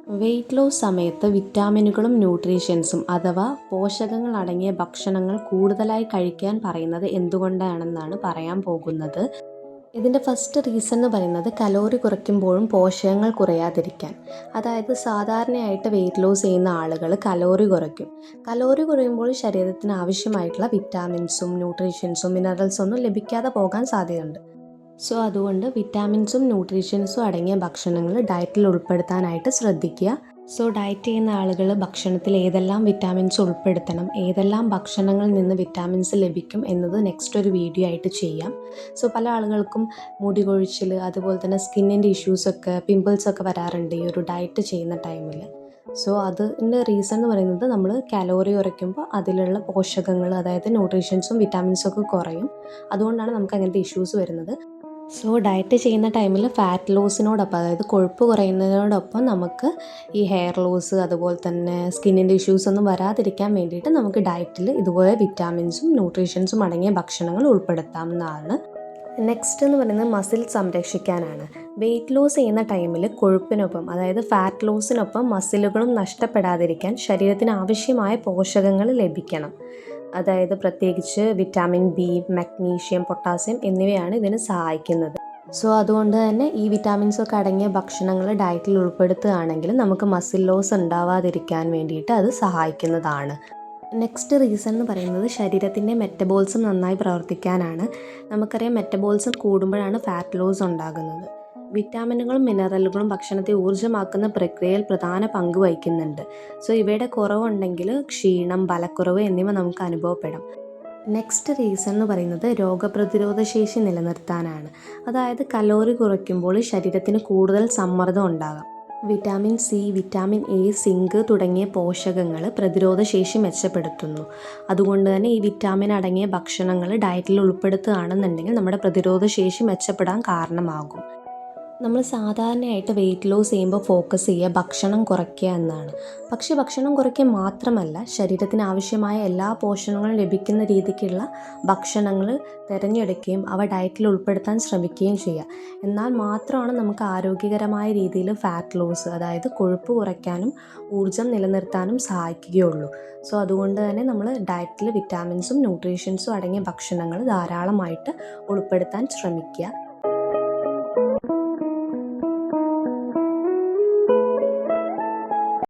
Weight loss സമയത്ത് വിറ്റാമിനുകളും ന്യൂട്രീഷ്യൻസും അഥവാ പോഷകങ്ങൾ അടങ്ങിയ ഭക്ഷണങ്ങൾ കൂടുതലായി കഴിക്കാൻ പറയുന്നത് എന്തുകൊണ്ടാണെന്നാണ് പറയാൻ പോകുന്നത്. ഇതിൻ്റെ ഫസ്റ്റ് റീസൺ എന്ന് പറയുന്നത് കലോറി കുറയ്ക്കുമ്പോഴും പോഷകങ്ങൾ കുറയാതിരിക്കാൻ. അതായത് സാധാരണയായിട്ട് വെയ്റ്റ് ലോസ് ചെയ്യുന്ന ആളുകൾ കലോറി കുറയ്ക്കും. കലോറി കുറയുമ്പോൾ ശരീരത്തിന് ആവശ്യമായിട്ടുള്ള വിറ്റാമിൻസും ന്യൂട്രീഷ്യൻസും മിനറൽസും ഒന്നും ലഭിക്കാതെ പോകാൻ സാധ്യതയുണ്ട്. സോ അതുകൊണ്ട് വിറ്റാമിൻസും ന്യൂട്രീഷ്യൻസും അടങ്ങിയ ഭക്ഷണങ്ങൾ ഡയറ്റിൽ ഉൾപ്പെടുത്താനായിട്ട് ശ്രദ്ധിക്കുക. സോ ഡയറ്റ് ചെയ്യുന്ന ആളുകൾ ഭക്ഷണത്തിൽ ഏതെല്ലാം വിറ്റാമിൻസ് ഉൾപ്പെടുത്തണം, ഏതെല്ലാം ഭക്ഷണങ്ങളിൽ നിന്ന് വിറ്റാമിൻസ് ലഭിക്കും എന്നത് നെക്സ്റ്റ് ഒരു വീഡിയോ ആയിട്ട് ചെയ്യാം. സോ പല ആളുകൾക്കും മുടി കൊഴിച്ചിൽ, അതുപോലെ തന്നെ സ്കിന്നിൻ്റെ ഇഷ്യൂസൊക്കെ, പിമ്പിൾസൊക്കെ വരാറുണ്ട് ഈ ഒരു ഡയറ്റ് ചെയ്യുന്ന ടൈമിൽ. സോ അതിൻ്റെ റീസൺ എന്ന് പറയുന്നത് നമ്മൾ കാലോറി കുറയ്ക്കുമ്പോൾ അതിലുള്ള പോഷകങ്ങൾ, അതായത് ന്യൂട്രീഷ്യൻസും വിറ്റാമിൻസും ഒക്കെ കുറയും. അതുകൊണ്ടാണ് നമുക്ക് അങ്ങനത്തെ ഇഷ്യൂസ് വരുന്നത്. സോ ഡയറ്റ് ചെയ്യുന്ന ടൈമിൽ ഫാറ്റ് ലോസിനോടൊപ്പം, അതായത് കൊഴുപ്പ് കുറയുന്നതിനോടൊപ്പം നമുക്ക് ഈ ഹെയർ ലോസ്, അതുപോലെ തന്നെ സ്കിന്നിൻ്റെ ഇഷ്യൂസൊന്നും വരാതിരിക്കാൻ വേണ്ടിയിട്ട് നമുക്ക് ഡയറ്റിൽ ഇതുപോലെ വിറ്റാമിൻസും ന്യൂട്രീഷ്യൻസും അടങ്ങിയ ഭക്ഷണങ്ങൾ ഉൾപ്പെടുത്താവുന്നതാണ്. നെക്സ്റ്റ് എന്ന് പറയുന്നത് മസിൽ സംരക്ഷിക്കാനാണ്. വെയ്റ്റ് ലോസ് ചെയ്യുന്ന ടൈമിൽ കൊഴുപ്പിനൊപ്പം, അതായത് ഫാറ്റ് ലോസിനൊപ്പം മസിലുകളും നഷ്ടപ്പെടാതിരിക്കാൻ ശരീരത്തിന് ആവശ്യമായ പോഷകങ്ങൾ ലഭിക്കണം. അതായത് പ്രത്യേകിച്ച് വിറ്റാമിൻ ബി, മഗ്നീഷ്യം, പൊട്ടാസ്യം എന്നിവയാണ് ഇതിന് സഹായിക്കുന്നത്. സോ അതുകൊണ്ട് തന്നെ ഈ വിറ്റാമിൻസൊക്കെ അടങ്ങിയ ഭക്ഷണങ്ങൾ ഡയറ്റിൽ ഉൾപ്പെടുത്തുകയാണെങ്കിൽ നമുക്ക് മസിൽ ലോസ് ഉണ്ടാവാതിരിക്കാൻ വേണ്ടിയിട്ട് അത് സഹായിക്കുന്നതാണ്. നെക്സ്റ്റ് റീസൺ എന്ന് പറയുന്നത് ശരീരത്തിൻ്റെ മെറ്റബോളിസം നന്നായി പ്രവർത്തിക്കാനാണ്. നമുക്കറിയാം മെറ്റബോളിസം കൂടുമ്പോഴാണ് ഫാറ്റ് ലോസ് ഉണ്ടാകുന്നത്. വിറ്റാമിനുകളും മിനറലുകളും ഭക്ഷണത്തെ ഊർജ്ജമാക്കുന്ന പ്രക്രിയയിൽ പ്രധാന പങ്ക് വഹിക്കുന്നുണ്ട്. സോ ഇവയുടെ കുറവുണ്ടെങ്കിൽ ക്ഷീണം, ബലക്കുറവ് എന്നിവ നമുക്ക് അനുഭവപ്പെടാം. നെക്സ്റ്റ് റീസൺ എന്ന് പറയുന്നത് രോഗപ്രതിരോധ ശേഷി നിലനിർത്താനാണ്. അതായത് കലോറി കുറയ്ക്കുമ്പോൾ ശരീരത്തിന് കൂടുതൽ സമ്മർദ്ദം ഉണ്ടാകാം. Vitamin C, vitamin A, zinc തുടങ്ങിയ പോഷകങ്ങൾ പ്രതിരോധശേഷി മെച്ചപ്പെടുത്തുന്നു. അതുകൊണ്ട് തന്നെ ഈ വിറ്റാമിൻ അടങ്ങിയ ഭക്ഷണങ്ങൾ ഡയറ്റിൽ ഉൾപ്പെടുത്തുകയാണെന്നുണ്ടെങ്കിൽ നമ്മുടെ പ്രതിരോധശേഷി മെച്ചപ്പെടാൻ കാരണമാകും. നമ്മൾ സാധാരണയായിട്ട് വെയ്റ്റ് ലോസ് ചെയ്യുമ്പോൾ ഫോക്കസ് ചെയ്യുക ഭക്ഷണം കുറയ്ക്കുക എന്നാണ്. പക്ഷേ ഭക്ഷണം കുറയ്ക്കുക മാത്രമല്ല, ശരീരത്തിന് ആവശ്യമായ എല്ലാ പോഷകങ്ങളും ലഭിക്കുന്ന രീതിക്കുള്ള ഭക്ഷണങ്ങൾ തിരഞ്ഞെടുക്കുകയും അവ ഡയറ്റിൽ ഉൾപ്പെടുത്താൻ ശ്രമിക്കുകയും ചെയ്യുക. എന്നാൽ മാത്രമാണ് നമുക്ക് ആരോഗ്യകരമായ രീതിയിൽ ഫാറ്റ് ലോസ്, അതായത് കൊഴുപ്പ് കുറയ്ക്കാനും ഊർജ്ജം നിലനിർത്താനും സഹായിക്കുകയുള്ളൂ. സോ അതുകൊണ്ട് തന്നെ നമ്മൾ ഡയറ്റിൽ വിറ്റാമിൻസും ന്യൂട്രീഷ്യൻസും അടങ്ങിയ ഭക്ഷണങ്ങൾ ധാരാളമായിട്ട് ഉൾപ്പെടുത്താൻ ശ്രമിക്കുക.